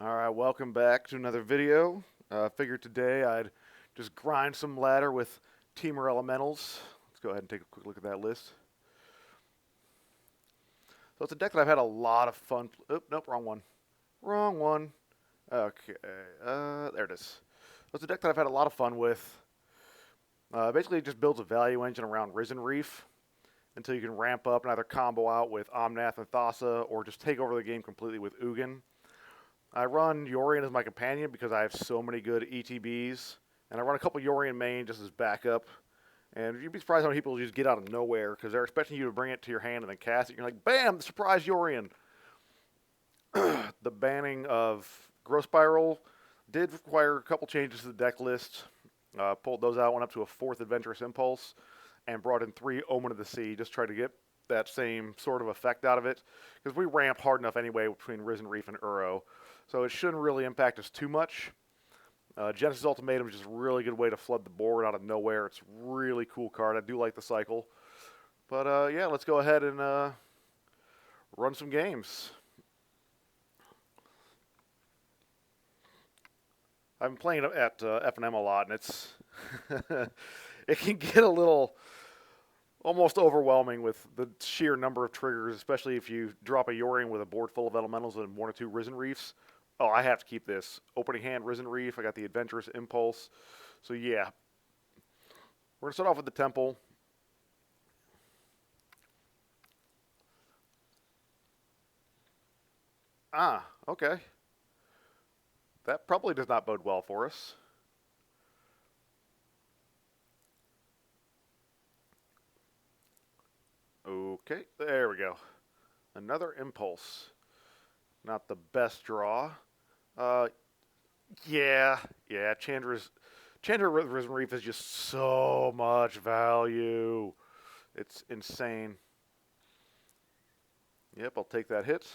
Alright, welcome back to another video. Figured today I'd just grind some ladder with Temur Elementals. Let's go ahead and take a quick look at that list. So it's a deck that I've had a lot of fun. Oop, nope, wrong one. Wrong one. Okay, there it is. So it's a deck that I've had a lot of fun with. Basically, it just builds a value engine around Risen Reef until you can ramp up and either combo out with Omnath and Thassa or just take over the game completely with Ugin. I run Yorion as my companion because I have so many good ETBs, and I run a couple Yorion main just as backup. And you'd be surprised how many people just get out of nowhere because they're expecting you to bring it to your hand and then cast it. You're like, bam, the surprise Yorion. The banning of Growth Spiral did require a couple changes to the deck list. Pulled those out, went up to a 4th Adventurous Impulse, and brought in 3 Omen of the Sea. Just tried to get that same sort of effect out of it because we ramp hard enough anyway between Risen Reef and Uro. So it shouldn't really impact us too much. Genesis Ultimatum is just a really good way to flood the board out of nowhere. It's a really cool card. I do like the cycle. But yeah, let's go ahead and run some games. I've been playing at F&M a lot, and it's it can get a little almost overwhelming with the sheer number of triggers, especially if you drop a Yorion with a board full of elementals and 1 or 2 Risen Reefs. Oh, I have to keep this. Opening hand, Risen Reef. I got the Adventurous Impulse. So yeah. We're going to start off with the Temple. Ah, okay. That probably does not bode well for us. Okay, there we go. Another Impulse. Not the best draw. Yeah, Chandra Risen Reef is just so much value. It's insane. Yep, I'll take that hit.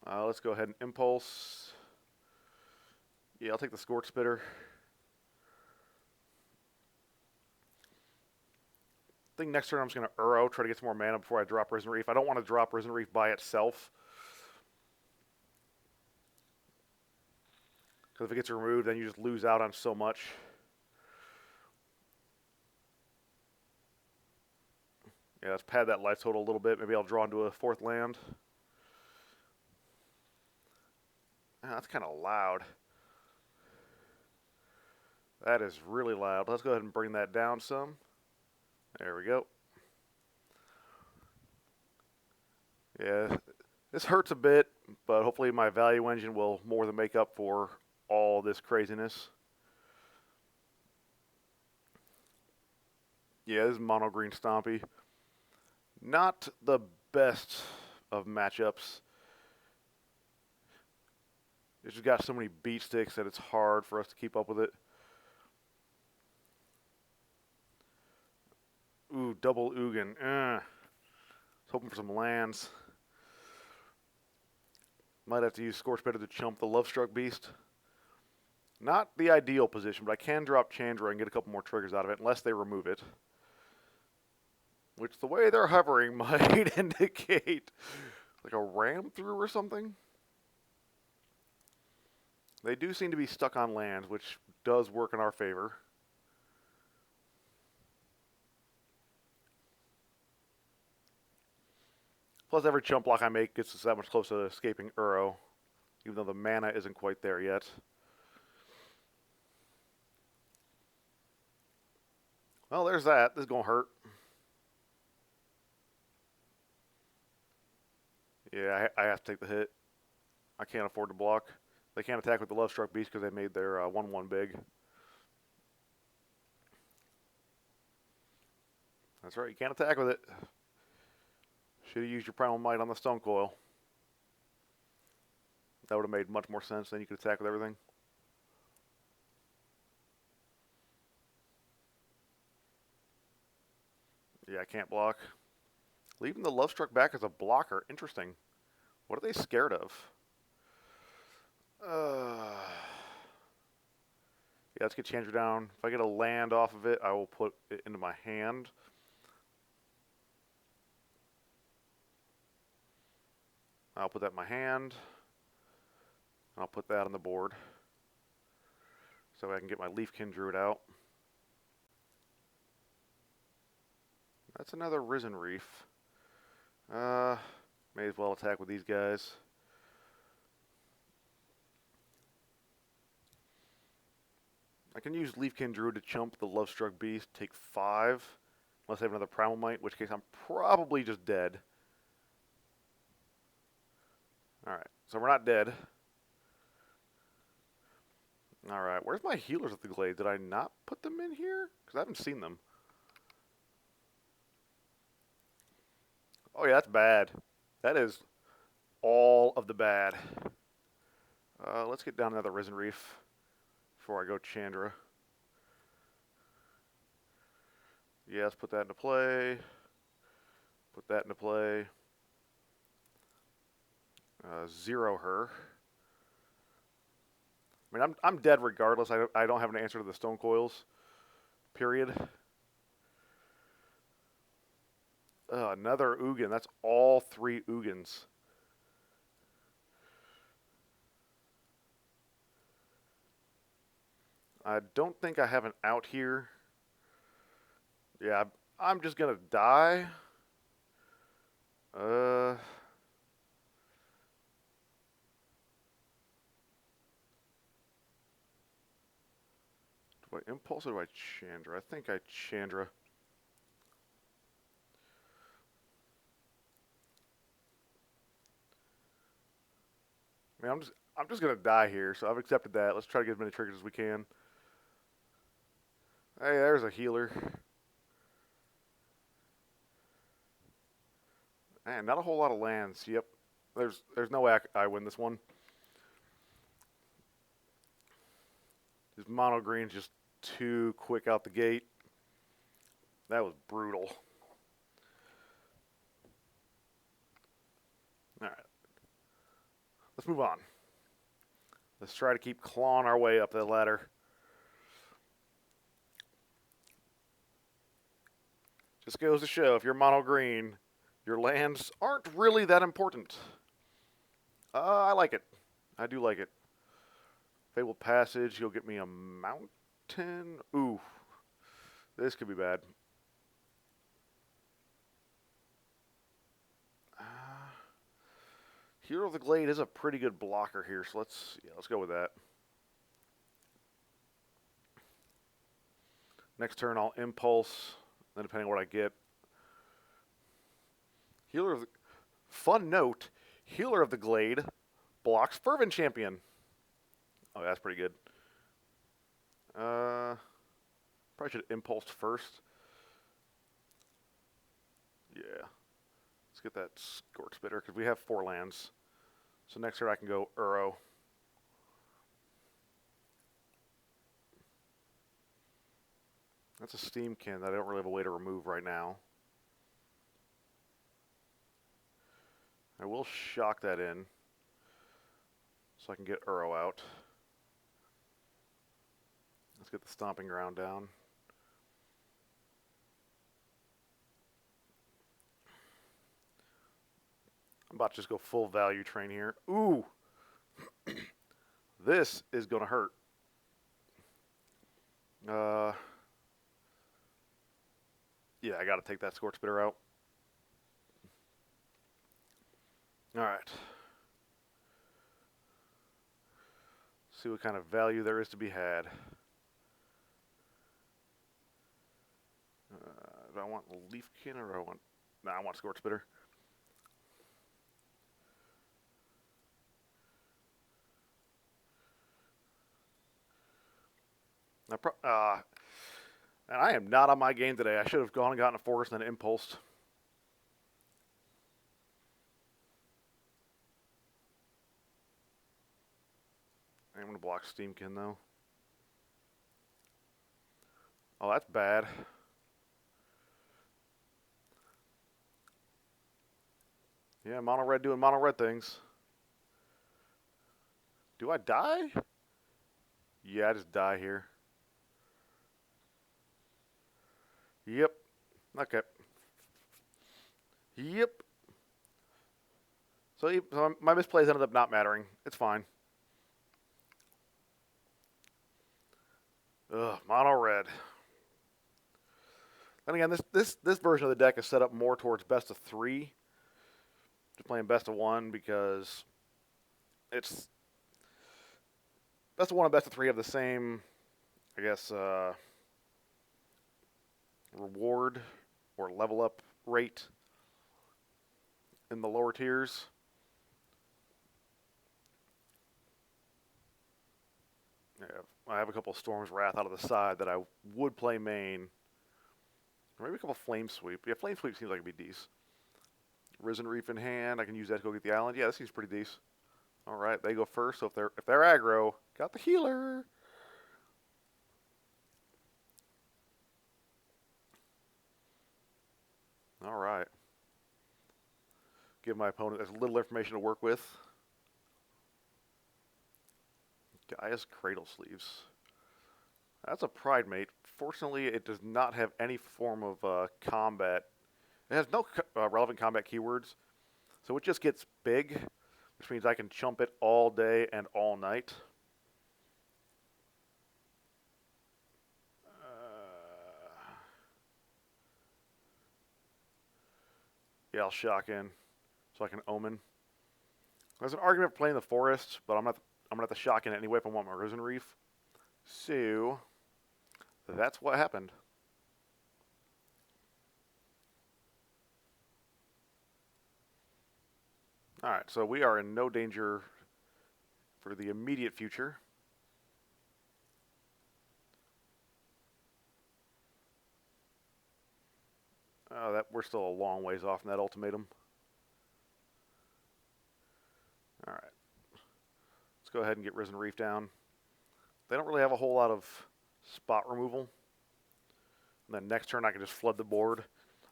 Let's go ahead and Impulse. Yeah, I'll take the Scorch Spitter. I think next turn I'm just going to Uro, try to get some more mana before I drop Risen Reef. I don't want to drop Risen Reef by itself. Because if it gets removed, then you just lose out on so much. Yeah, let's pad that life total a little bit. Maybe I'll draw into a 4th land. Ah, that's kind of loud. That is really loud. Let's go ahead and bring that down some. There we go. Yeah, this hurts a bit, but hopefully my value engine will more than make up for all this craziness. Yeah, this is mono green Stompy. Not the best of matchups. It's just got so many beat sticks that it's hard for us to keep up with it. Ooh, double Ugin. Was hoping for some lands. Might have to use Scorch Spitter to chump the Lovestruck Beast. Not the ideal position, but I can drop Chandra and get a couple more triggers out of it, unless they remove it. Which, the way they're hovering, might indicate like a ram through or something. They do seem to be stuck on lands, which does work in our favor. Plus, every chump block I make gets us that much closer to escaping Uro, even though the mana isn't quite there yet. Well, there's that. This is going to hurt. Yeah, I have to take the hit. I can't afford to block. They can't attack with the Lovestruck Beast because they made their 1/1 big. That's right, you can't attack with it. Should have used your Primal Might on the Stone Coil. That would have made much more sense. Then you could attack with everything. Yeah, I can't block. Leaving the Lovestruck back as a blocker. Interesting. What are they scared of? Yeah, let's get Chandra down. If I get a land off of it, I will put it into my hand. I'll put that in my hand. I'll put that on the board so I can get my Leafkin Druid out. That's another Risen Reef. May as well attack with these guys. I can use Leafkin Druid to chump the Lovestruck Beast, take 5, unless I have another Primal Might, in which case I'm probably just dead. Alright, so we're not dead. Alright, where's my healers at the Glade? Did I not put them in here? Because I haven't seen them. Oh yeah, that's bad. That is all of the bad. Let's get down another Risen Reef before I go Chandra. Yes, put that into play. Put that into play. Zero her. I mean, I'm dead regardless. I don't have an answer to the Stone Coils. Period. Another Ugin. That's all 3 Ugins. I don't think I have an out here. Yeah, I'm just gonna die. Do I Impulse or do I Chandra? I think I Chandra. I mean, I'm just gonna die here, so I've accepted that. Let's try to get as many triggers as we can. Hey, there's a healer. Man, not a whole lot of lands. Yep, there's no way I win this one. This mono green's just too quick out the gate. That was brutal. All right, let's move on. Let's try to keep clawing our way up the ladder. Just goes to show, if you're mono green, your lands aren't really that important. I like it. I do like it. Fabled Passage, you'll get me a mountain. Ooh, this could be bad. Hero of the Glade is a pretty good blocker here, so let's go with that. Next turn, I'll Impulse. Then depending on what I get. Fun note, Healer of the Glade blocks Fervent Champion. Oh, that's pretty good. Probably should have impulsed first. Yeah. Let's get that Scorch Spitter, because we have 4 lands. So next turn I can go Uro. That's a Steamkin that I don't really have a way to remove right now. I will shock that in so I can get Uro out. Let's get the Stomping Ground down. I'm about to just go full value train here. Ooh! This is going to hurt. Yeah, I got to take that Scorch Spitter out. Alright. See what kind of value there is to be had. Do I want Leafkin or do I want... Nah, I want Scorch Spitter. And I am not on my game today. I should have gone and gotten a Forest and then impulsed. I'm going to block Steamkin, though. Oh, that's bad. Yeah, mono red doing mono red things. Do I die? Yeah, I just die here. Yep. Okay. Yep. So my misplays ended up not mattering. It's fine. Ugh, mono red. And again, this version of the deck is set up more towards best of 3. Just playing best of 1 because it's best of 1 and best of 3 have the same, I guess, reward or level up rate in the lower tiers. Yeah, I have a couple of Storm's Wrath out of the side that I would play main. Or maybe a couple of Flame Sweep. Yeah, Flame Sweep seems like it'd be decent. Risen Reef in hand. I can use that to go get the island. Yeah, that seems pretty decent. All right, they go first. So if they're aggro, got the healer. All right. Give my opponent as little information to work with. Gaia's Cradle Sleeves. That's a Pride Mate. Fortunately, it does not have any form of combat. It has no relevant combat keywords. So it just gets big, which means I can chump it all day and all night. Yeah, I'll shock in so I can Omen. There's an argument for playing the forest, but I'm gonna have to shock in anyway if I want my Risen Reef. So that's what happened. Alright, so we are in no danger for the immediate future. We're still a long ways off from that ultimatum. Alright. Let's go ahead and get Risen Reef down. They don't really have a whole lot of spot removal. And then next turn I can just flood the board.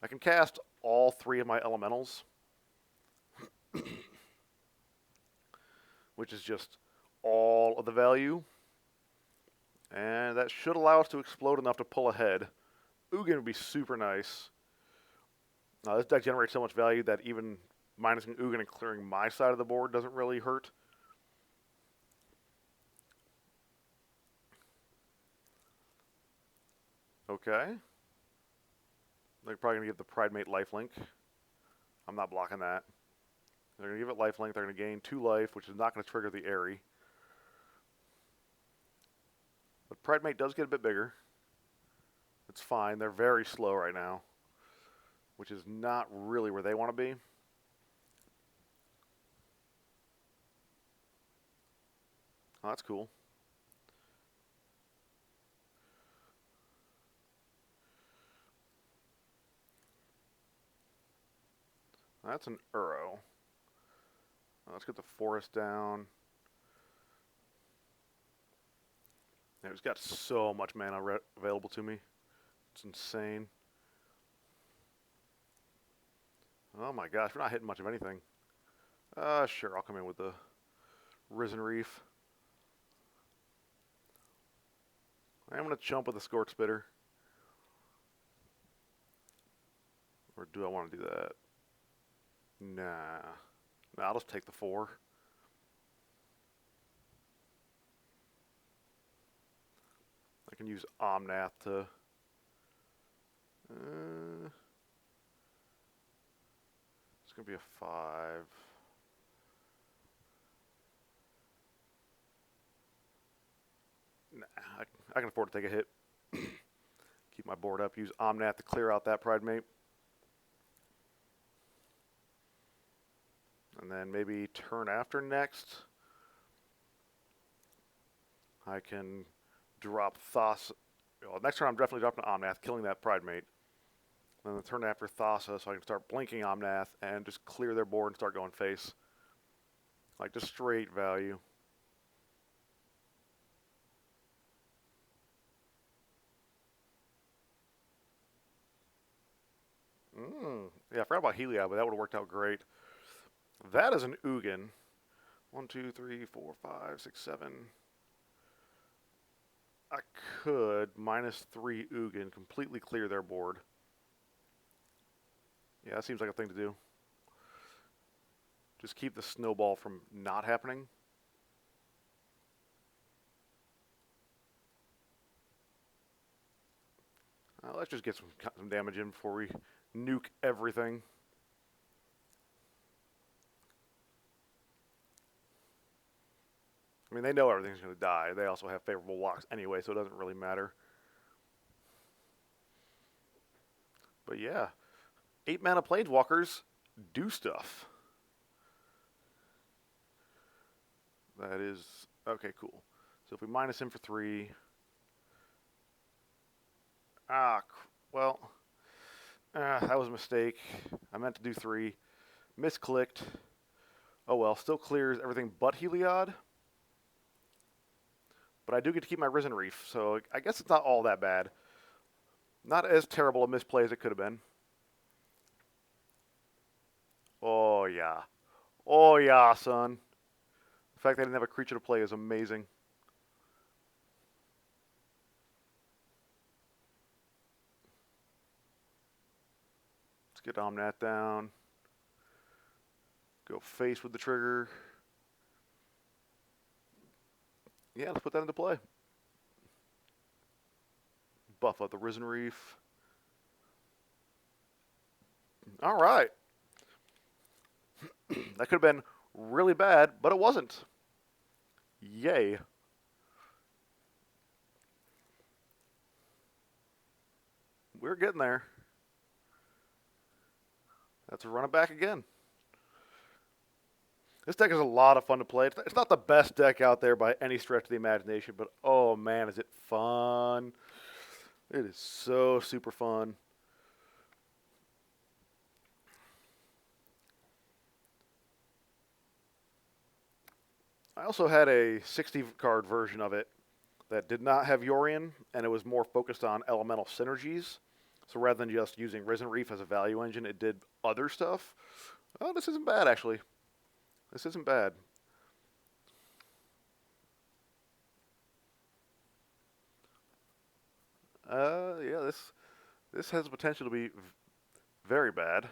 I can cast all 3 of my elementals. Which is just all of the value. And that should allow us to explode enough to pull ahead. Ugin would be super nice. This deck generates so much value that even minusing Ugin and clearing my side of the board doesn't really hurt. Okay. They're probably going to give the Pride Mate lifelink. I'm not blocking that. They're going to give it lifelink. They're going to gain 2 life, which is not going to trigger the Airy. But Pride Mate does get a bit bigger. It's fine. They're very slow right now, which is not really where they want to be. Oh, that's cool. That's an Uro. Let's get the forest down. Yeah, he's got so much mana available to me. It's insane. Oh my gosh, we're not hitting much of anything. Sure, I'll come in with the Risen Reef. I'm going to chump with the Scorch Spitter. Or do I want to do that? Nah. I'll just take the 4. I can use Omnath to... it's going to be a 5. Nah, I can afford to take a hit. Keep my board up. Use Omnath to clear out that Pride Mate. And then maybe turn after next, I can drop Thassa. Well, next turn I'm definitely dropping Omnath, killing that Pride Mate. Then the turn after Thassa, so I can start blinking Omnath and just clear their board and start going face. Like just straight value. Yeah, I forgot about Heliod, but that would have worked out great. That is an Ugin. 1, 2, 3, 4, 5, 6, 7. I could -3 Ugin completely clear their board. Yeah, that seems like a thing to do. Just keep the snowball from not happening. Let's just get some damage in before we nuke everything. I mean, they know everything's going to die. They also have favorable locks anyway, so it doesn't really matter. But yeah, 8 mana Planeswalkers do stuff. That is... Okay, cool. So if we minus him for 3... well... that was a mistake. I meant to do 3. Misclicked. Oh well, still clears everything but Heliod. But I do get to keep my Risen Reef, so I guess it's not all that bad. Not as terrible a misplay as it could have been. Oh yeah. Oh yeah, son. The fact that I didn't have a creature to play is amazing. Let's get Omnath down. Go face with the trigger. Yeah, let's put that into play. Buff up the Risen Reef. All right. That could have been really bad, but it wasn't. Yay. We're getting there. Let's run it back again. This deck is a lot of fun to play. It's not the best deck out there by any stretch of the imagination, but oh man, is it fun. It is so super fun. I also had a 60-card version of it that did not have Yorion, and it was more focused on elemental synergies. So rather than just using Risen Reef as a value engine, it did other stuff. Oh, this isn't bad, actually. This isn't bad. Yeah, this has the potential to be very bad.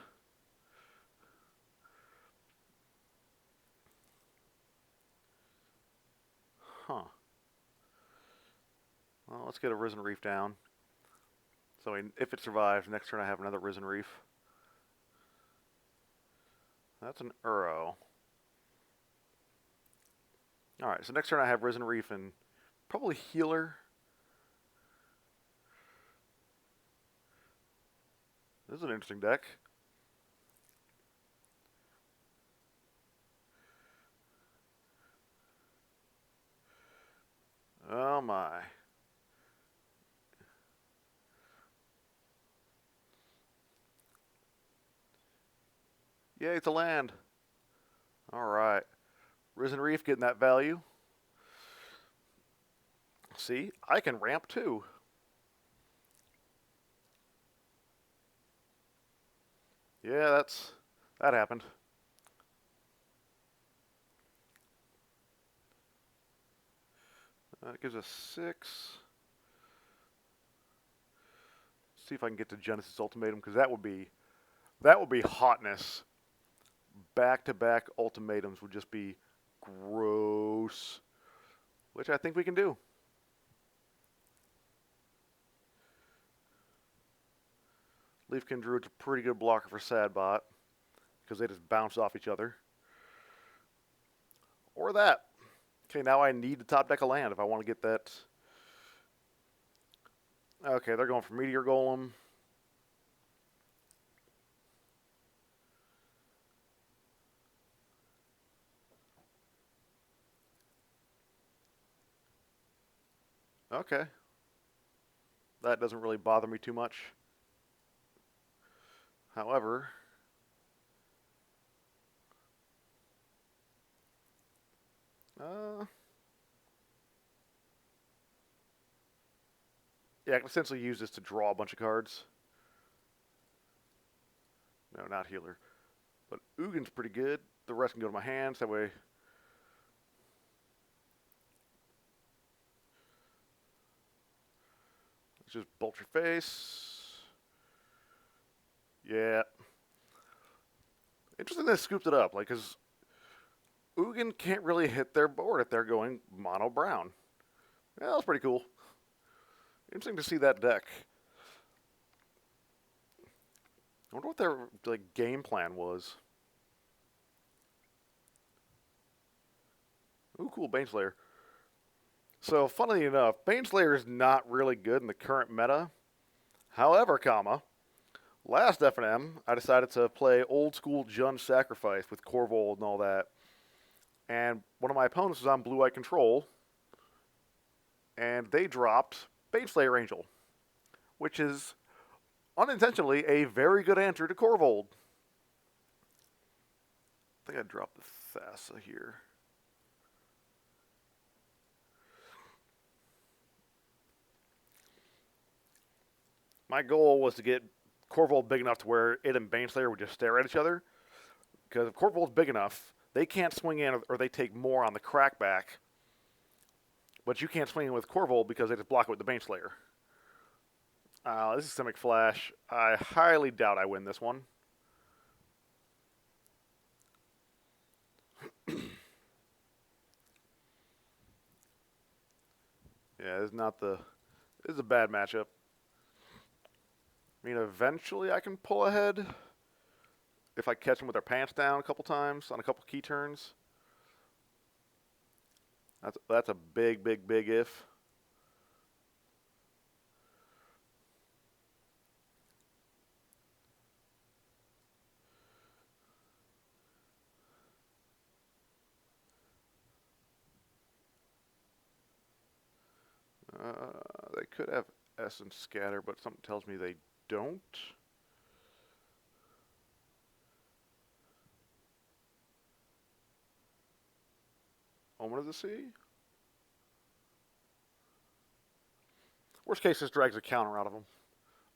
Huh. Well, let's get a Risen Reef down. So if it survives, next turn I have another Risen Reef. That's an Uro. Alright, so next turn I have Risen Reef and probably Healer. This is an interesting deck. Oh my. Yay, it's a land. Alright. Risen Reef getting that value. See, I can ramp too. Yeah, that happened. That gives us 6. Let's see if I can get to Genesis Ultimatum, because that would be hotness. Back-to-back ultimatums would just be gross, which I think we can do. Leafkin Druid's a pretty good blocker for Sideboard, because they just bounce off each other. Or that. Okay, now I need to top deck a land if I want to get that. Okay, they're going for Meteor Golem. Okay. That doesn't really bother me too much. However, yeah, I can essentially use this to draw a bunch of cards. No, not Healer. But Ugin's pretty good. The rest can go to my hands. That way... Let's just bolt your face. Yeah. Interesting they scooped it up. Like, because Ugin can't really hit their board if they're going mono brown. Yeah, that was pretty cool. Interesting to see that deck. I wonder what their like game plan was. Ooh, cool, Baneslayer. So, funnily enough, Baneslayer is not really good in the current meta. However, last F&M, I decided to play old school Jund Sacrifice with Corvold and all that. And one of my opponents was on Blue-Eye Control, and they dropped Baneslayer Angel, which is unintentionally a very good answer to Corvold. I think I dropped the Thassa here. My goal was to get Corvold big enough to where it and Baneslayer would just stare at each other. Because if Corvold's big enough, they can't swing in or they take more on the crackback. But you can't swing in with Corvold because they just block it with the Baneslayer. This is Systemic Flash. I highly doubt I win this one. Yeah, this is a bad matchup. I mean, eventually I can pull ahead if I catch them with their pants down a couple times on a couple key turns. That's a big if. They could have Essence Scatter, but something tells me they don't. Omen of the Sea? Worst case, this drags a counter out of them.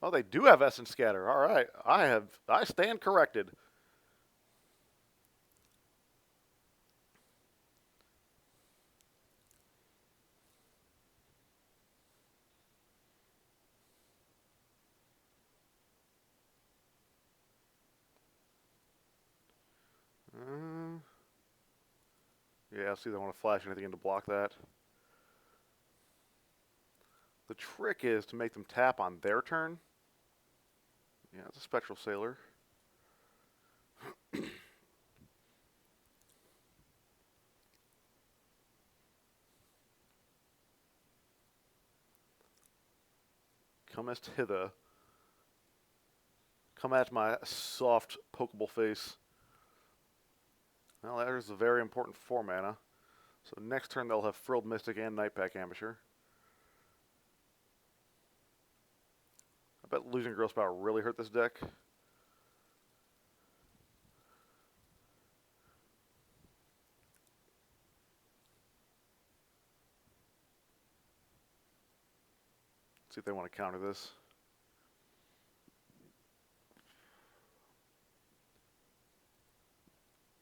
Oh, they do have Essence Scatter. All right, I stand corrected. Yeah, see, they want to flash anything in to block that. The trick is to make them tap on their turn. Yeah, it's a Spectral Sailor. Comest hither. Come at my soft, pokeable face. Well, there's a very important 4 mana. So next turn they'll have Frilled Mystic and Nightpack Ambusher. I bet losing Growth Power really hurt this deck. Let's see if they want to counter this.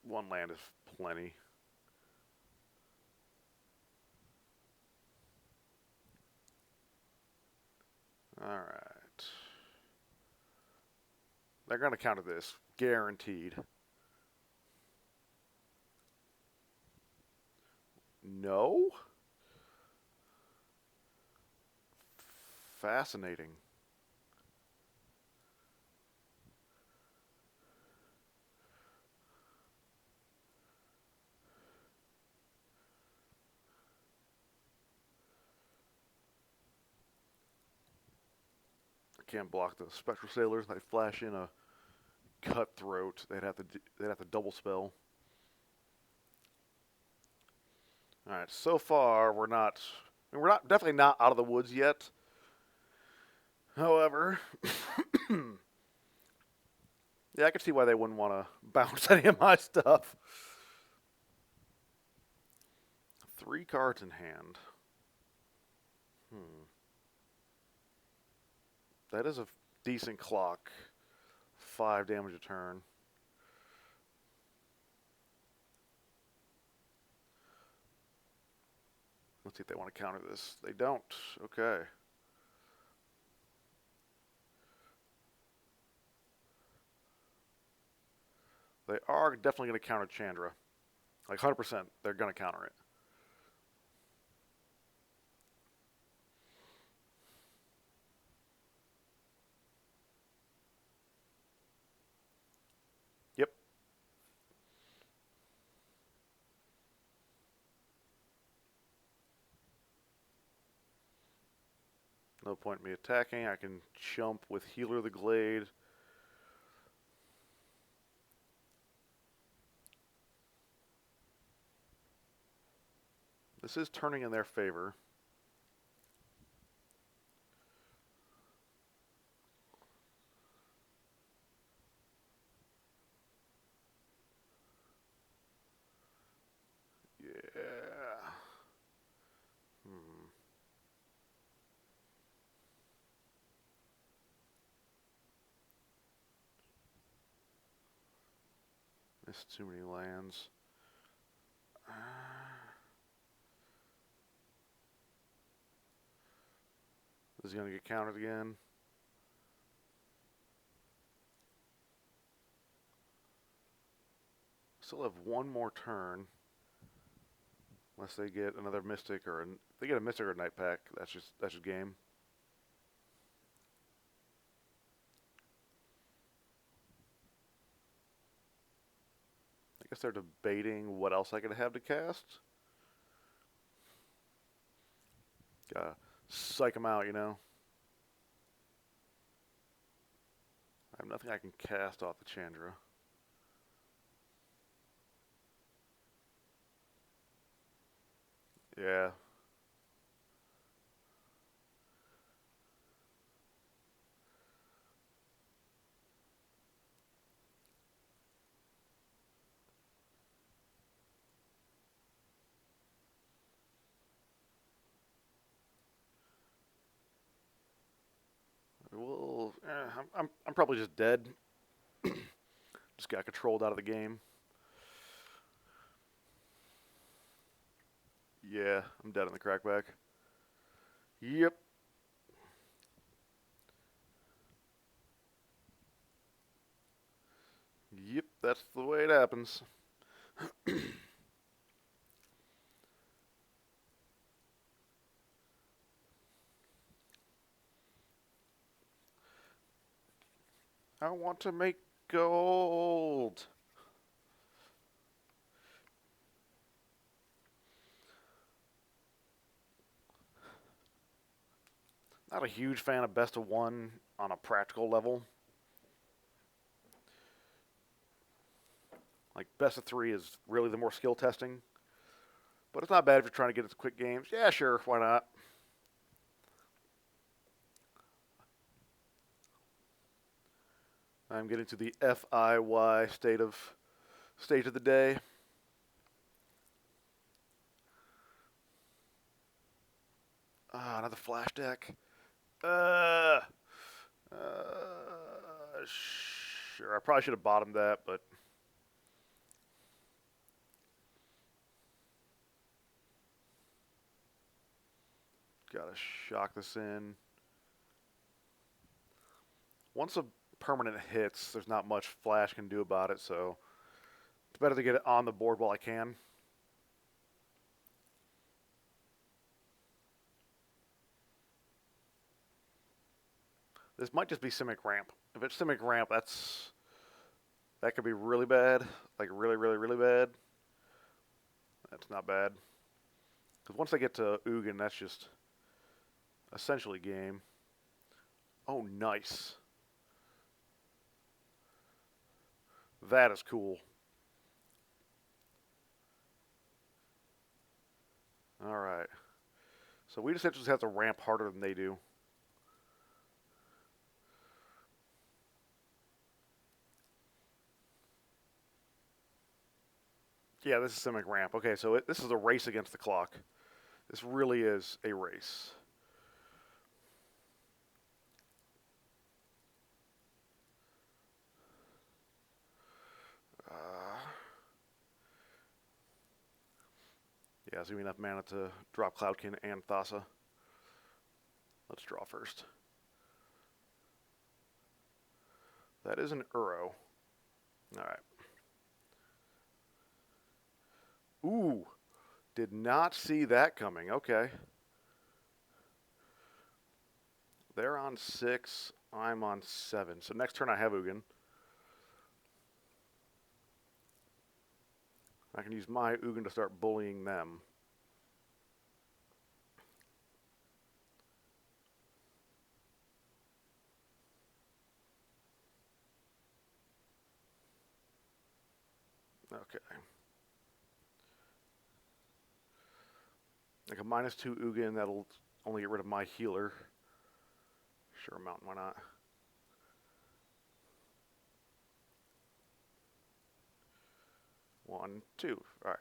One land is plenty. Alright. They're going to counter this. Guaranteed. No? Fascinating. Can't block the Spectral Sailors. They flash in a Cutthroat. They'd have to double spell. All right. So far, we're definitely not out of the woods yet. However, yeah, I can see why they wouldn't want to bounce any of my stuff. 3 cards in hand. That is a decent clock. 5 damage a turn. Let's see if they want to counter this. They don't. Okay. They are definitely going to counter Chandra. Like 100%, they're going to counter it. No point in me attacking. I can chump with Healer the Glade. This is turning in their favor. Yeah. Missed too many lands. This is going to get countered again. Still have one more turn. Unless they get another Mystic or if they get a Mystic or a Night Pack, that's just game. I guess they're debating what else I could have to cast. Gotta psych them out, you know. I have nothing I can cast off the Chandra. Yeah. Well, I'm probably just dead. Just got controlled out of the game. Yeah, I'm dead on the crackback. Yep. Yep, that's the way it happens. I want to make gold. Not a huge fan of best of one on a practical level. Like best of three is really the more skill testing. But it's not bad if you're trying to get into quick games. Yeah, sure, why not? I'm getting to the FIY stage of the day. Another flash deck. Sure, I probably should have bottomed that, but gotta shock this in. Once a permanent hits, there's not much Flash can do about it, so it's better to get it on the board while I can. This might just be Simic Ramp. If it's Simic Ramp, that could be really bad. Like really, really, really bad. That's not bad. Because once I get to Ugin, that's just essentially game. Oh, nice. That is cool. Alright. So we just have to ramp harder than they do. Yeah, this is Simic Ramp. Okay, so this is a race against the clock. This really is a race. Yeah, it's gonna be enough mana to drop Cloudkin and Thassa. Let's draw first. That is an Uro. Alright. Ooh. Did not see that coming. Okay. They're on 6. I'm on 7. So next turn I have Ugin. I can use my Ugin to start bullying them. Okay. Like a -2 Ugin, that'll only get rid of my healer. Sure, Mountain, why not? One, two. Alright.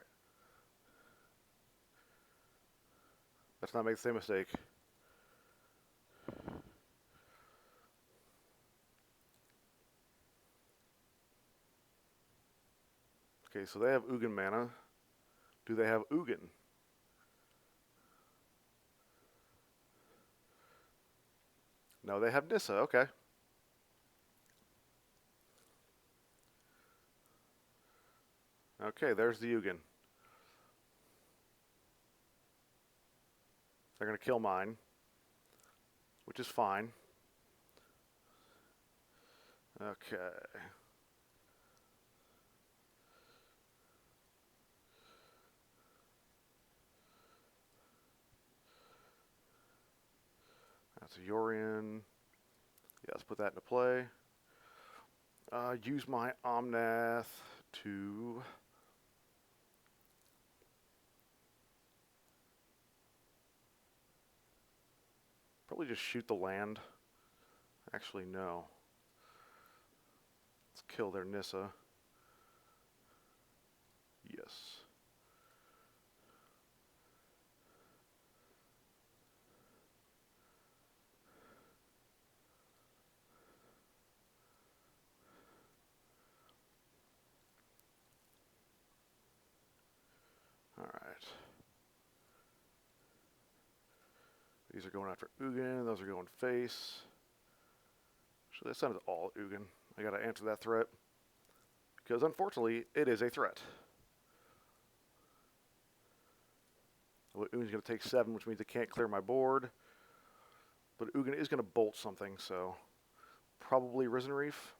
Let's not make the same mistake. Okay, so they have Ugin mana. Do they have Ugin? No, they have Nissa. Okay. Okay, there's the Ugin. They're going to kill mine, which is fine. Okay. That's a Yorion. Yeah, let's put that into play. Use my Omnath to... probably just shoot the land. Actually, no. Let's kill their Nissa. Yes. Alright. These are going after Ugin, those are going face. Actually, that sounds all Ugin. I gotta answer that threat. Because unfortunately, it is a threat. Well, Ugin's gonna take 7, which means it can't clear my board. But Ugin is gonna bolt something, so probably Risen Reef.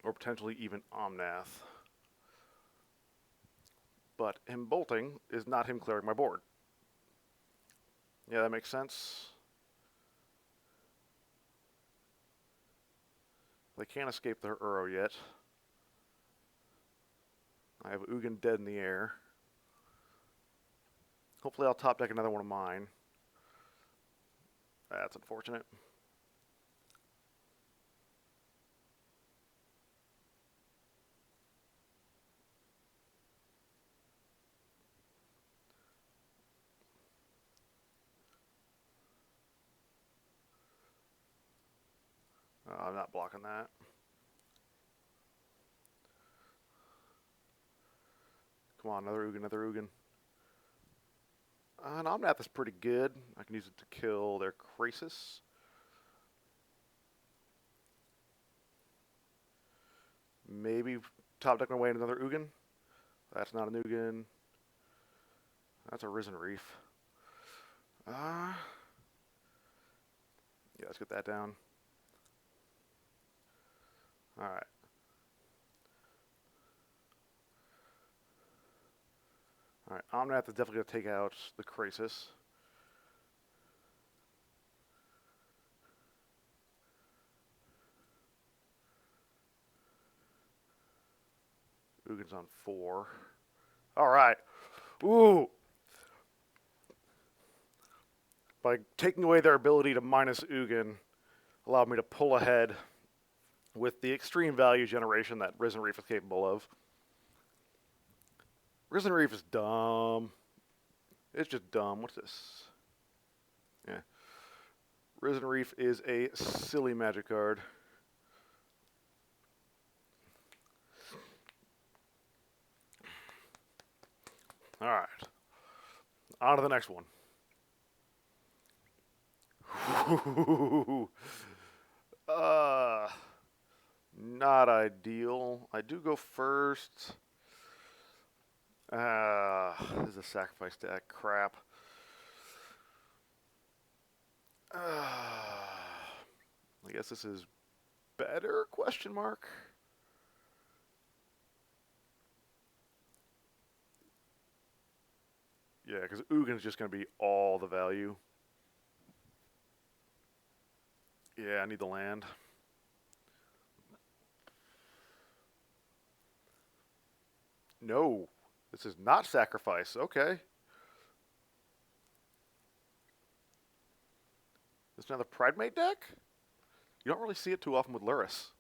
Or potentially even Omnath. But him bolting is not him clearing my board. Yeah, that makes sense. They can't escape their Uro yet. I have Ugin dead in the air. Hopefully I'll top deck another one of mine. That's unfortunate. I'm not blocking that. Come on, another Ugin, another Ugin. And Omnath is pretty good. I can use it to kill their Krasis. Maybe top deck my way into another Ugin. That's not an Ugin. That's a Risen Reef. Yeah, let's get that down. Alright. Alright, Omnath is definitely going to take out the Krasis. Ugin's on 4. Alright. Ooh! By taking away their ability to minus Ugin, allowed me to pull ahead with the extreme value generation that Risen Reef is capable of. Risen Reef is dumb. It's just dumb. What's this? Yeah. Risen Reef is a silly magic card. Alright. On to the next one. Not ideal. I do go first. This is a sacrifice deck. Crap. I guess this is better? Question mark. Yeah, because Ugin's just going to be all the value. Yeah, I need the land. No. This is not sacrifice. Okay. This is another Pridemate deck? You don't really see it too often with Luris.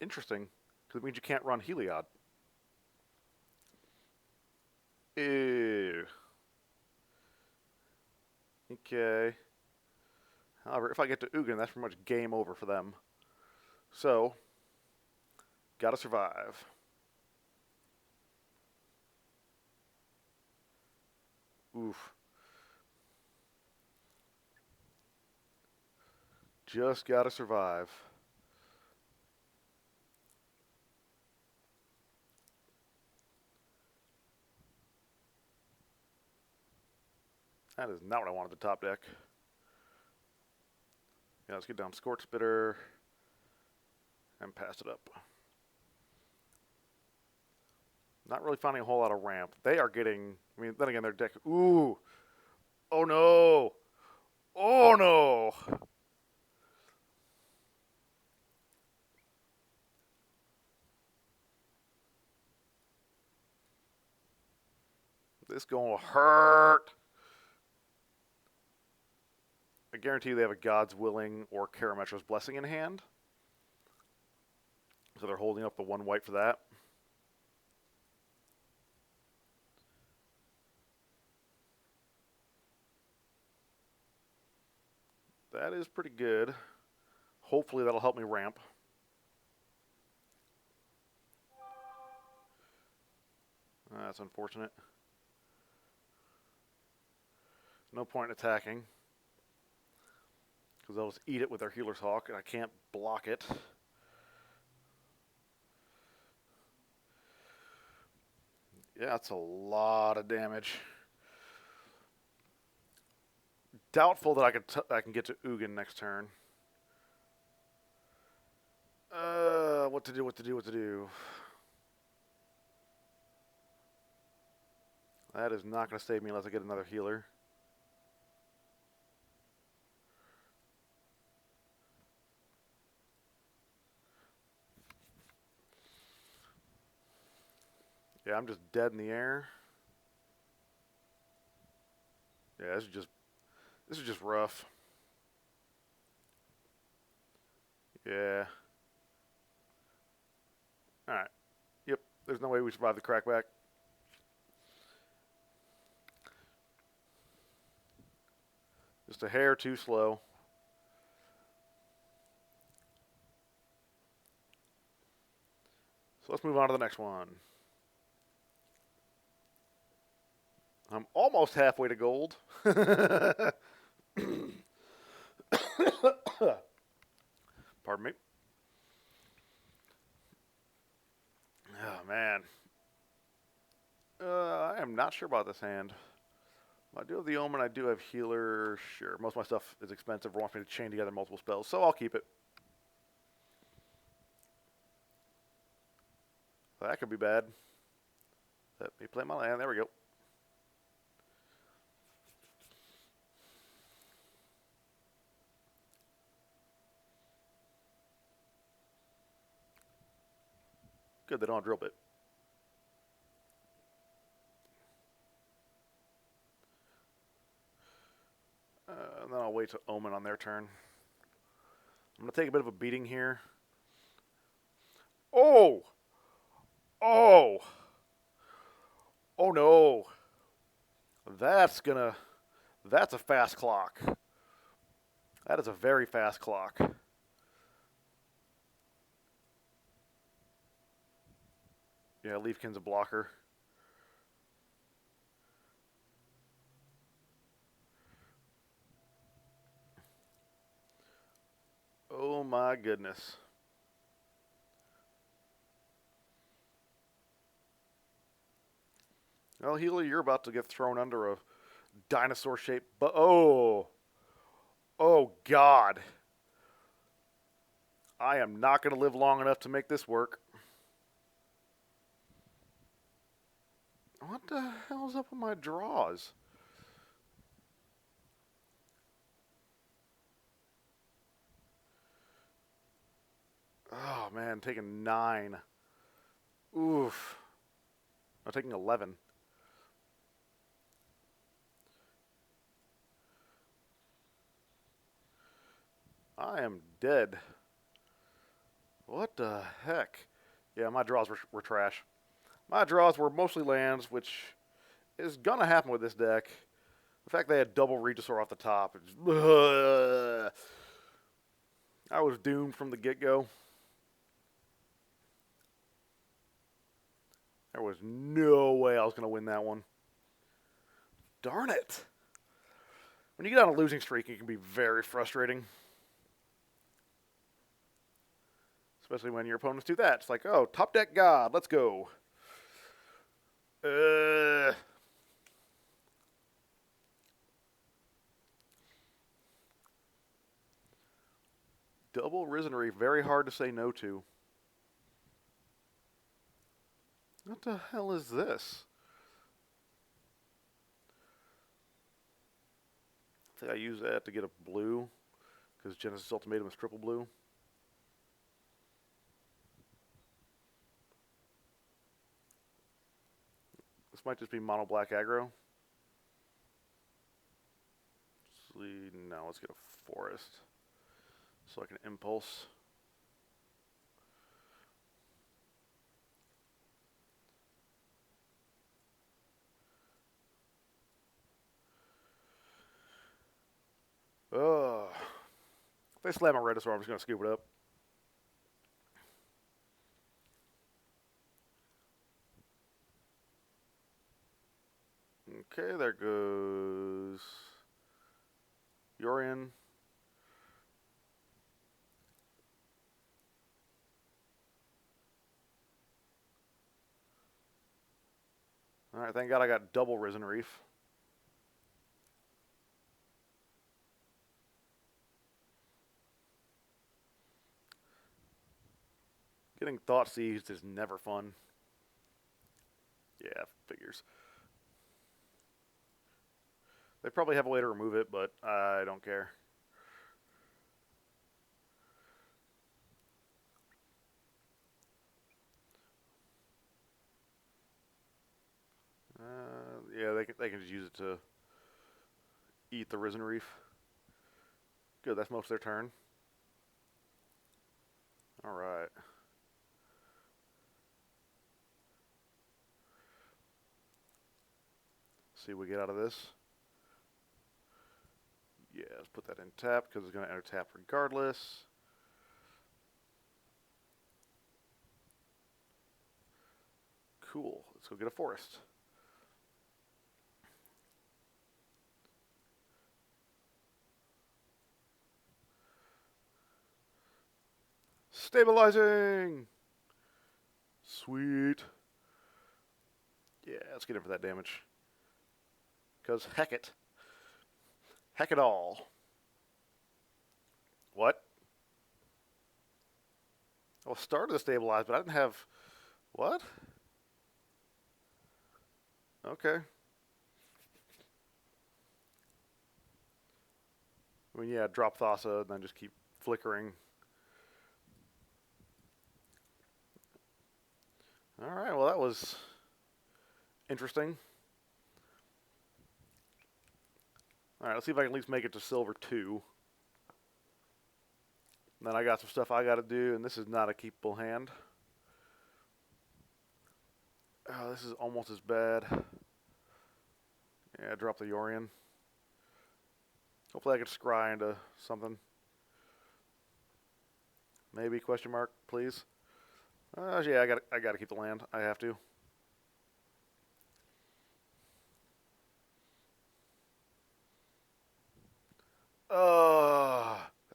Interesting. Because it means you can't run Heliod. Ew. Okay. However, if I get to Ugin, that's pretty much game over for them. So, gotta survive. Oof. Just gotta survive. That is not what I wanted the top deck. Yeah, let's get down Scorch Spitter and pass it up. Not really finding a whole lot of ramp. They are getting, I mean, then again, their deck, ooh. Oh no. Oh no. This gonna hurt. I guarantee you they have a God's Willing or Karametra's Blessing in hand. So they're holding up the one white for that. That is pretty good. Hopefully that'll help me ramp. That's unfortunate. No point in attacking. Because they'll just eat it with their Healer's Hawk, and I can't block it. Yeah, that's a lot of damage. Doubtful that I can get to Ugin next turn. What to do. That is not going to save me unless I get another healer. Yeah, I'm just dead in the air. Yeah, this is just rough. Yeah. Alright. Yep, there's no way we survive the crackback. Just a hair too slow. So let's move on to the next one. I'm almost halfway to gold. Pardon me. Oh, man. I am not sure about this hand. I do have the Omen. I do have Healer. Sure. Most of my stuff is expensive. Wants me to chain together multiple spells, so I'll keep it. That could be bad. Let me play my land. There we go. Good, they don't have drill bit. And then I'll wait to Omen on their turn. I'm going to take a bit of a beating here. Oh! Oh! Oh no! That's a fast clock. That is a very fast clock. Yeah, Leafkin's a blocker. Oh my goodness. Well, Healer, you're about to get thrown under a dinosaur-shaped... Oh! Oh, God. I am not going to live long enough to make this work. What the hell's up with my draws? Oh, man, taking 9. Oof. I'm taking 11. I am dead. What the heck? Yeah, my draws were trash. My draws were mostly lands, which is going to happen with this deck. The fact they had double Regisaur off the top. I was doomed from the get-go. There was no way I was going to win that one. Darn it. When you get on a losing streak, it can be very frustrating. Especially when your opponents do that. It's like, oh, top deck god, let's go. Double Risen Reef, very hard to say no to. What the hell is this? I think I use that to get a blue, because Genesis Ultimatum is triple blue. This might just be mono black aggro. No, let's get a forest. So I can impulse. Ugh. If they slam a Regisaur, I'm just going to scoop it up. Okay, there goes Yorion. Alright, thank God I got double Risen Reef. Getting Thought Seized is never fun. Yeah, figures. They probably have a way to remove it, but I don't care. Yeah, they can just use it to eat the Risen Reef. Good, that's most of their turn. Alright. See what we get out of this. Yeah, let's put that in tap because it's going to enter tap regardless. Cool. Let's go get a forest. Stabilizing! Sweet. Yeah, let's get in for that damage. Because heck it. Heck it all. What? I was started to stabilize, but I didn't have... What? Okay. I mean, yeah, drop Thassa and then just keep flickering. Alright, well that was interesting. Alright, let's see if I can at least make it to silver 2. And then I got some stuff I gotta do, and this is not a keepable hand. Oh, this is almost as bad. Yeah, drop the Yorion. Hopefully I can scry into something. Maybe, question mark, please. Yeah, I gotta keep the land. I have to.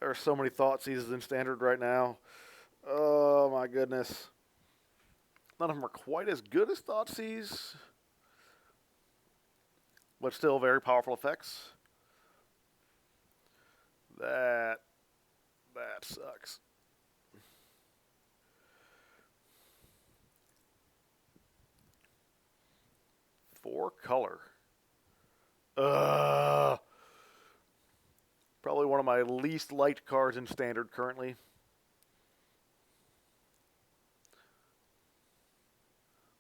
There are so many Thought Seizes in Standard right now. Oh my goodness. None of them are quite as good as Thought Seize, but still very powerful effects. That sucks. Four color. Probably one of my least liked cards in Standard currently.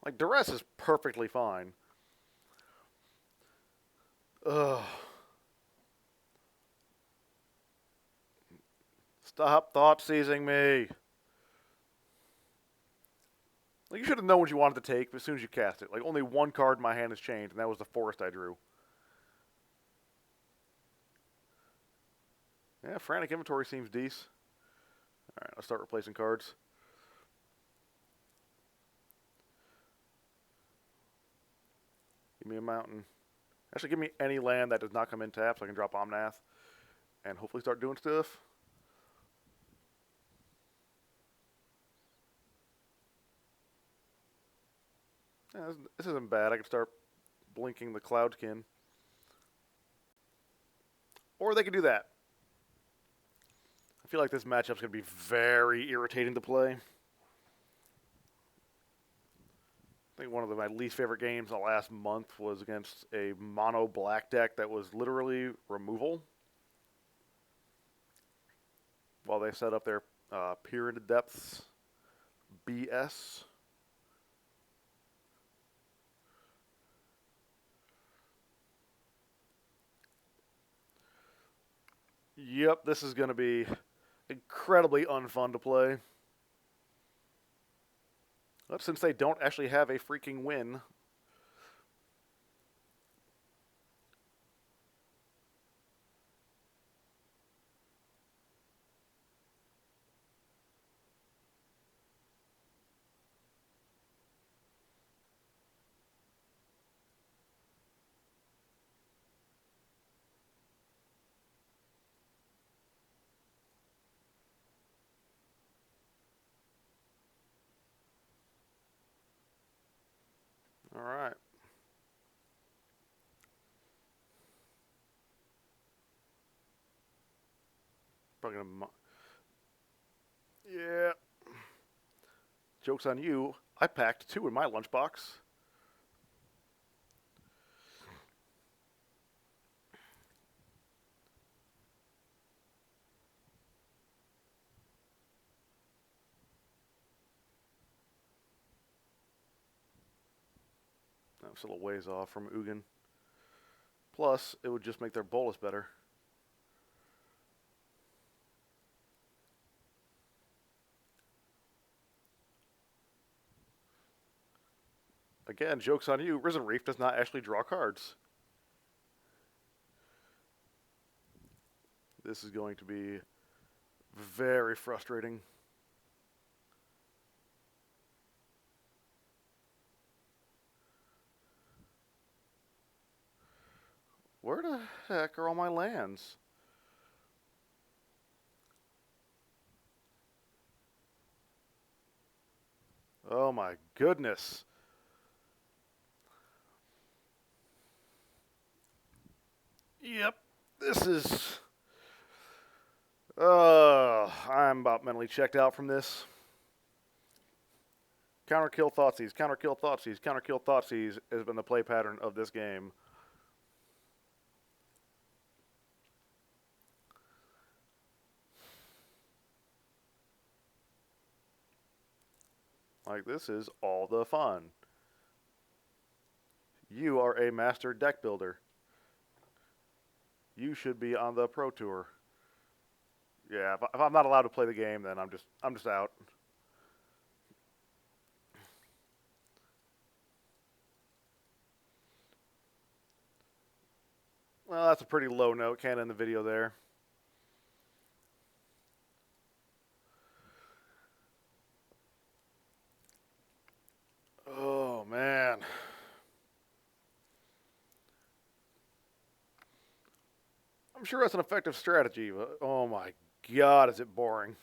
Like, Duress is perfectly fine. Ugh. Stop thought seizing me. Like, you should have known what you wanted to take as soon as you cast it. Like, only one card in my hand has changed, and that was the forest I drew. Yeah, Frantic Inventory seems decent. Alright, let's start replacing cards. Give me a mountain. Actually, give me any land that does not come in tap so I can drop Omnath and hopefully start doing stuff. Yeah, this isn't bad. I can start blinking the Cloudkin. Or they could do that. I feel like this matchup's going to be very irritating to play. I think one of my least favorite games the last month was against a mono black deck that was literally removal while they set up their Peer into Depths BS. Yep, this is going to be incredibly unfun to play. But since they don't actually have a freaking win, all right. Probably gonna. Yeah. Joke's on you. I packed 2 in my lunchbox. I'm still a ways off from Ugin. Plus, it would just make their bolus better. Again, joke's on you. Risen Reef does not actually draw cards. This is going to be very frustrating. Where the heck are all my lands? Oh my goodness. Yep, this is... I'm about mentally checked out from this. Counterkill Thoughtseize, counterkill Thoughtseize, counterkill Thoughtseize has been the play pattern of this game. Like, this is all the fun. You are a master deck builder. You should be on the Pro Tour. Yeah, if I'm not allowed to play the game, then I'm just out. Well, that's a pretty low note. Can't end the video there. Oh, man. I'm sure that's an effective strategy, but oh my god, is it boring.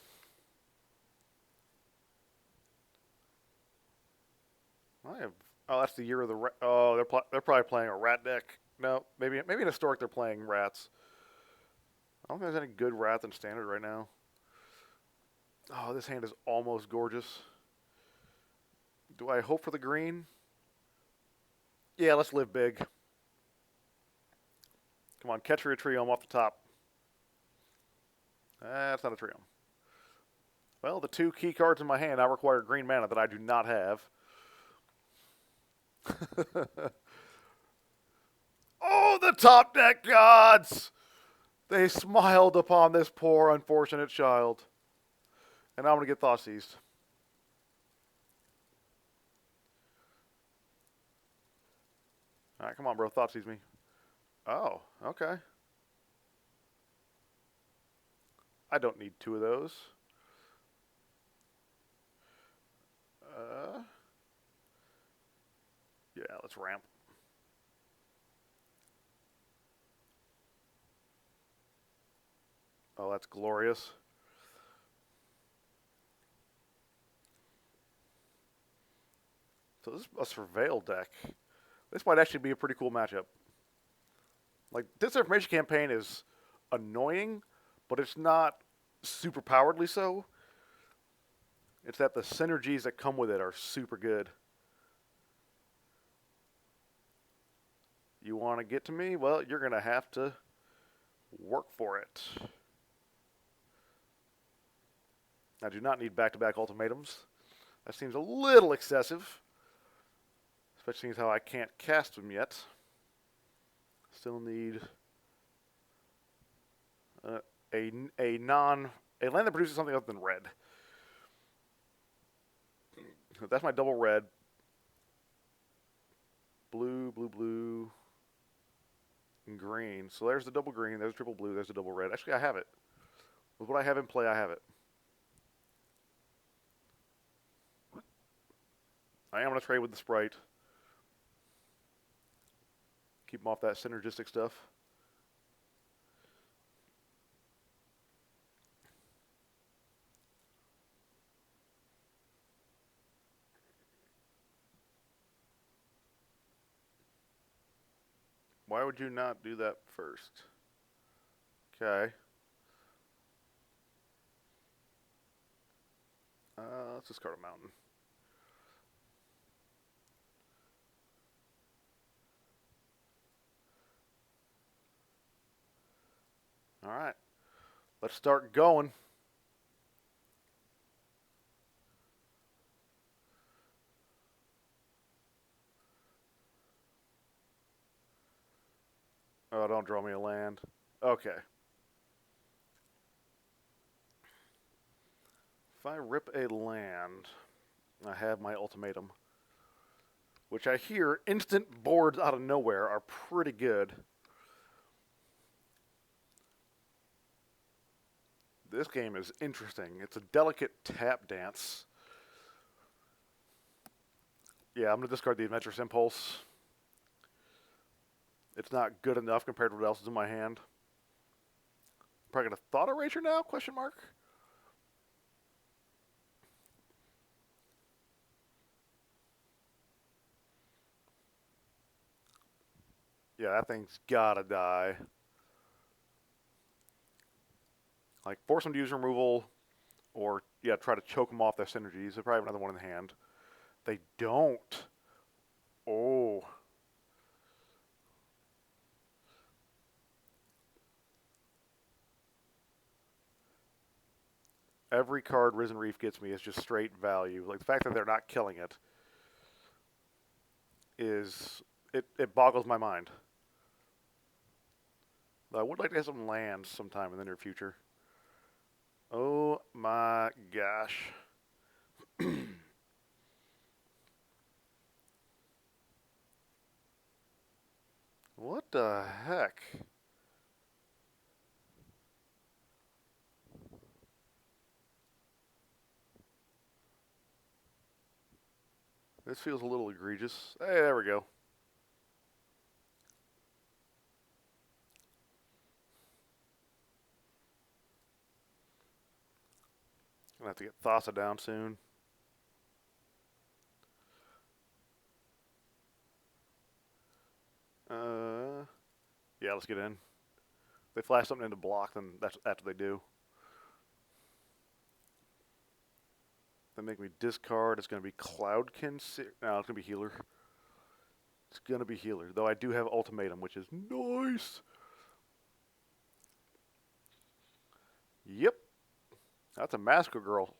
Oh, that's the year of the rat. Oh, they're probably playing a rat deck. No, maybe in Historic they're playing rats. I don't think there's any good rat in Standard right now. Oh, this hand is almost gorgeous. Do I hope for the green? Yeah, let's live big. Come on, Ketria Triome off the top. That's not a Triome. Well, the 2 key cards in my hand now require green mana that I do not have. Oh, the top deck gods! They smiled upon this poor, unfortunate child. And I'm going to get Thoughtseize. Alright, come on, bro. Thoughtseize me. Oh, okay. I don't need two of those. Yeah, let's ramp. Oh, that's glorious. So this is a Surveil deck. This might actually be a pretty cool matchup. Like, Disinformation Campaign is annoying, but it's not super poweredly so. It's that the synergies that come with it are super good. You want to get to me? Well, you're going to have to work for it. I do not need back-to-back ultimatums. That seems a little excessive. Especially since how I can't cast them yet. Still need a land that produces something other than red. That's my double red. Blue, blue, blue, and green. So there's the double green, there's the triple blue, there's the double red. Actually, I have it. With what I have in play, I have it. I am going to trade with the Sprite. Keep them off that synergistic stuff. Why would you not do that first? Okay. Let's discard a mountain. All right. Let's start going. Oh, don't draw me a land. Okay. If I rip a land, I have my ultimatum. Which I hear instant boards out of nowhere are pretty good. This game is interesting. It's a delicate tap dance. Yeah, I'm going to discard the Adventurous Impulse. It's not good enough compared to what else is in my hand. Probably going to Thought Erasure now? Question mark. Yeah, that thing's gotta die. Like, force them to use removal, or, yeah, try to choke them off their synergies. They probably have another one in hand. They don't. Oh. Every card Risen Reef gets me is just straight value. Like, the fact that they're not killing it is... It boggles my mind. I would like to have some lands sometime in the near future. Oh my gosh. What the heck? This feels a little egregious. Hey, there we go. Gonna have to get Thassa down soon. Yeah, let's get in. If they flash something into block, then that's what they do. They make me discard. It's going to be Cloudkin Seer. No, it's going to be Healer. It's going to be Healer. Though I do have Ultimatum, which is nice. Yep. That's a Massacre Girl.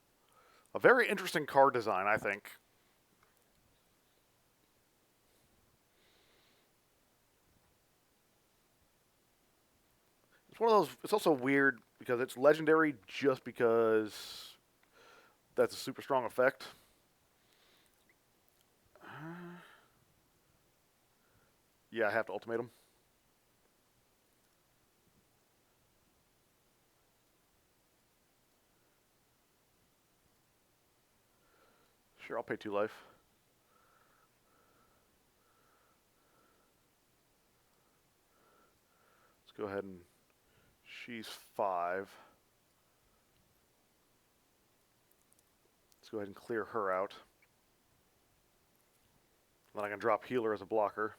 A very interesting card design, I think. It's one of those. It's also weird because it's legendary just because that's a super strong effect. Yeah, I have to ultimatum. Sure, I'll pay 2 life. Let's go ahead and... She's 5. Let's go ahead and clear her out. Then I can drop healer as a blocker.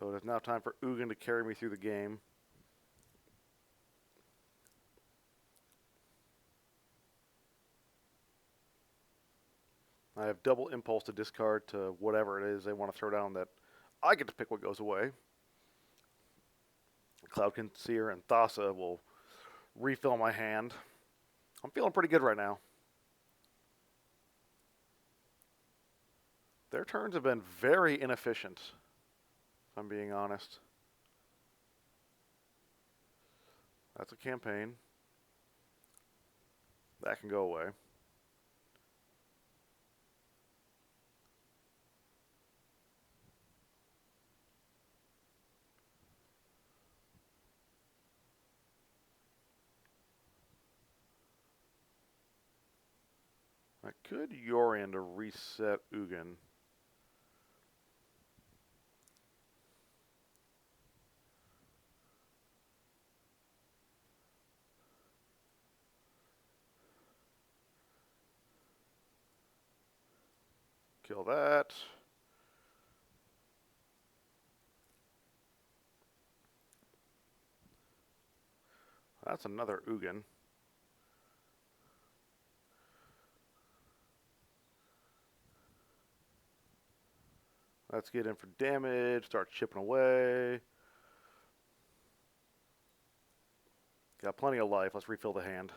So it is now time for Ugin to carry me through the game. I have double impulse to discard to whatever it is they want to throw down that I get to pick what goes away. Cloudkin Seer and Thassa will refill my hand. I'm feeling pretty good right now. Their turns have been very inefficient, if I'm being honest. That's a campaign. That can go away. I could Yorion to reset Ugin. Kill that. That's another Ugin. Let's get in for damage, start chipping away. Got plenty of life. Let's refill the hand.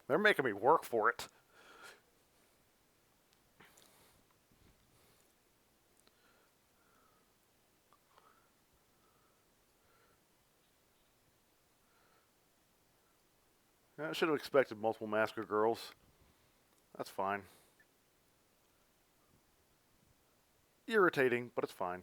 They're making me work for it. I should have expected multiple Masker Girls. That's fine. Irritating, but it's fine.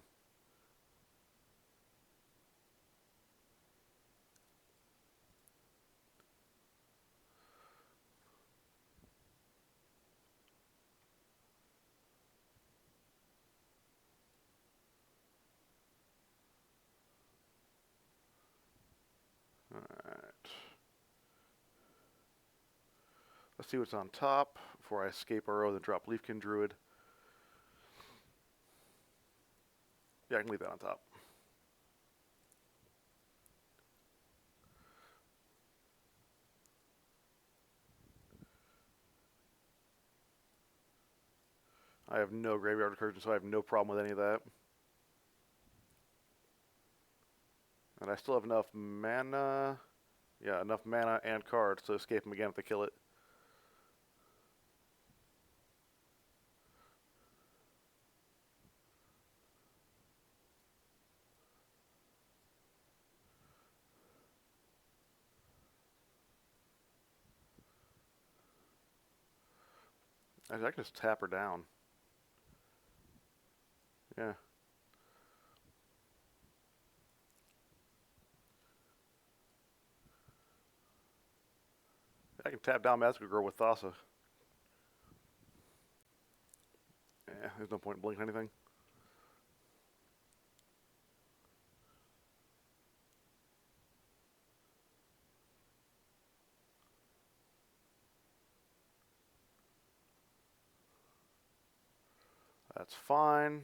Alright. Let's see what's on top before I escape Uro and drop Leafkin Druid. Yeah, I can leave that on top. I have no graveyard recursion, so I have no problem with any of that. And I still have enough mana. Yeah, enough mana and cards to escape them again if they kill it. Actually, I can just tap her down. Yeah. I can tap down Masker Girl with Thassa. Yeah, there's no point in blinking anything. That's fine.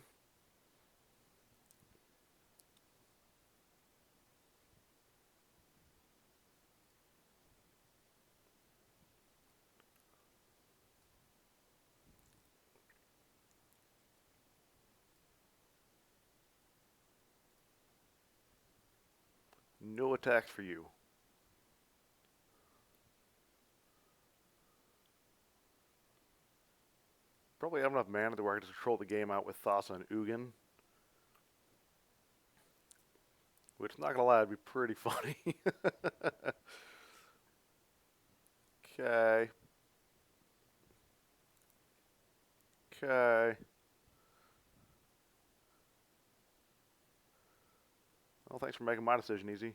No attacks for you. Probably have enough mana to where I can control the game out with Thassa and Ugin. Which, not gonna lie, would be pretty funny. Okay. Okay. Well, thanks for making my decision easy.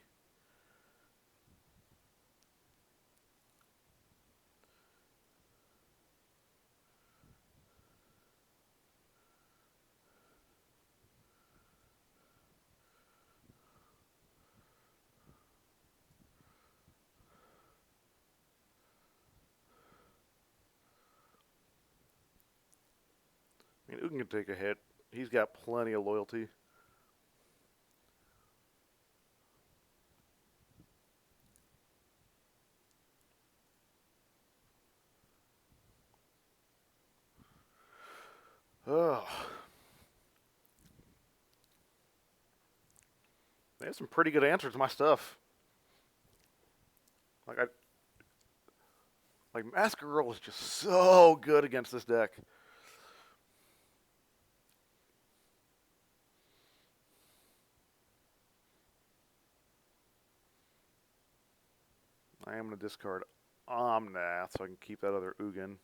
I mean, Ugin can take a hit. He's got plenty of loyalty. Ugh. They have some pretty good answers to my stuff. Like Mask Girl is just so good against this deck. I am going to discard Omnath so I can keep that other Ugin.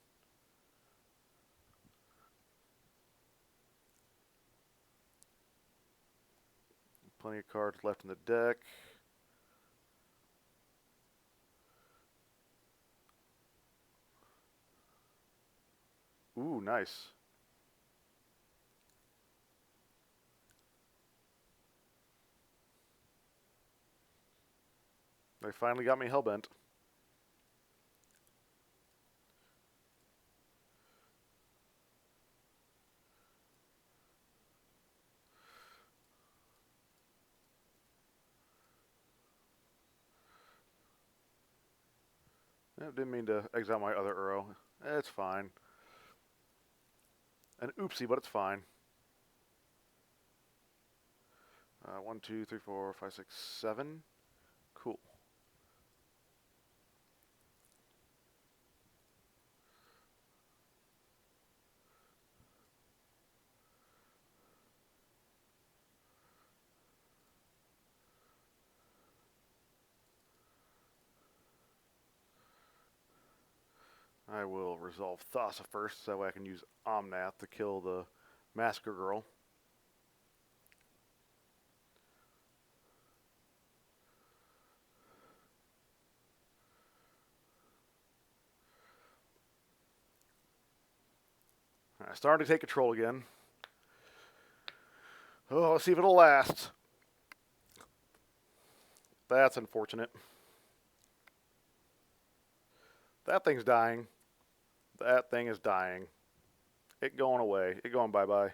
Plenty of cards left in the deck. Ooh, nice. They finally got me hellbent. I didn't mean to exile my other Uro. It's fine. An oopsie, but it's fine. 1, 2, 3, 4, 5, 6, 7. Cool. I will resolve Thassa first, so that way I can use Omnath to kill the Masker Girl. Alright, starting to take control again. Oh, let's see if it'll last. That's unfortunate. That thing's dying. That thing is dying. It going away. It going bye-bye.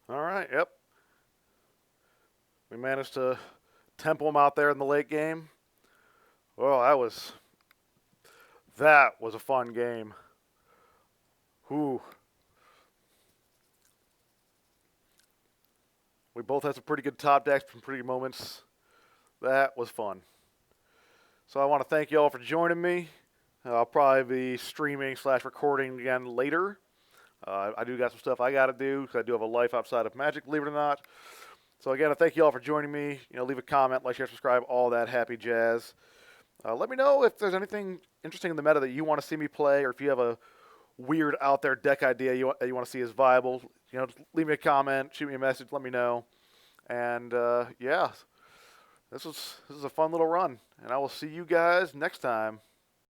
Alright, yep. We managed to temple him out there in the late game. Well, that was a fun game. Whew. We both had some pretty good top decks, some pretty good moments. That was fun. So I want to thank you all for joining me. I'll probably be streaming / recording again later. I do got some stuff I got to do because I do have a life outside of Magic, believe it or not. So again, I thank you all for joining me. Leave a comment, like, share, subscribe, all that happy jazz. Let me know if there's anything interesting in the meta that you want to see me play, or if you have a weird out there deck idea you want to see as viable. Just leave me a comment, shoot me a message, let me know. And yeah, this is a fun little run, and I will see you guys next time.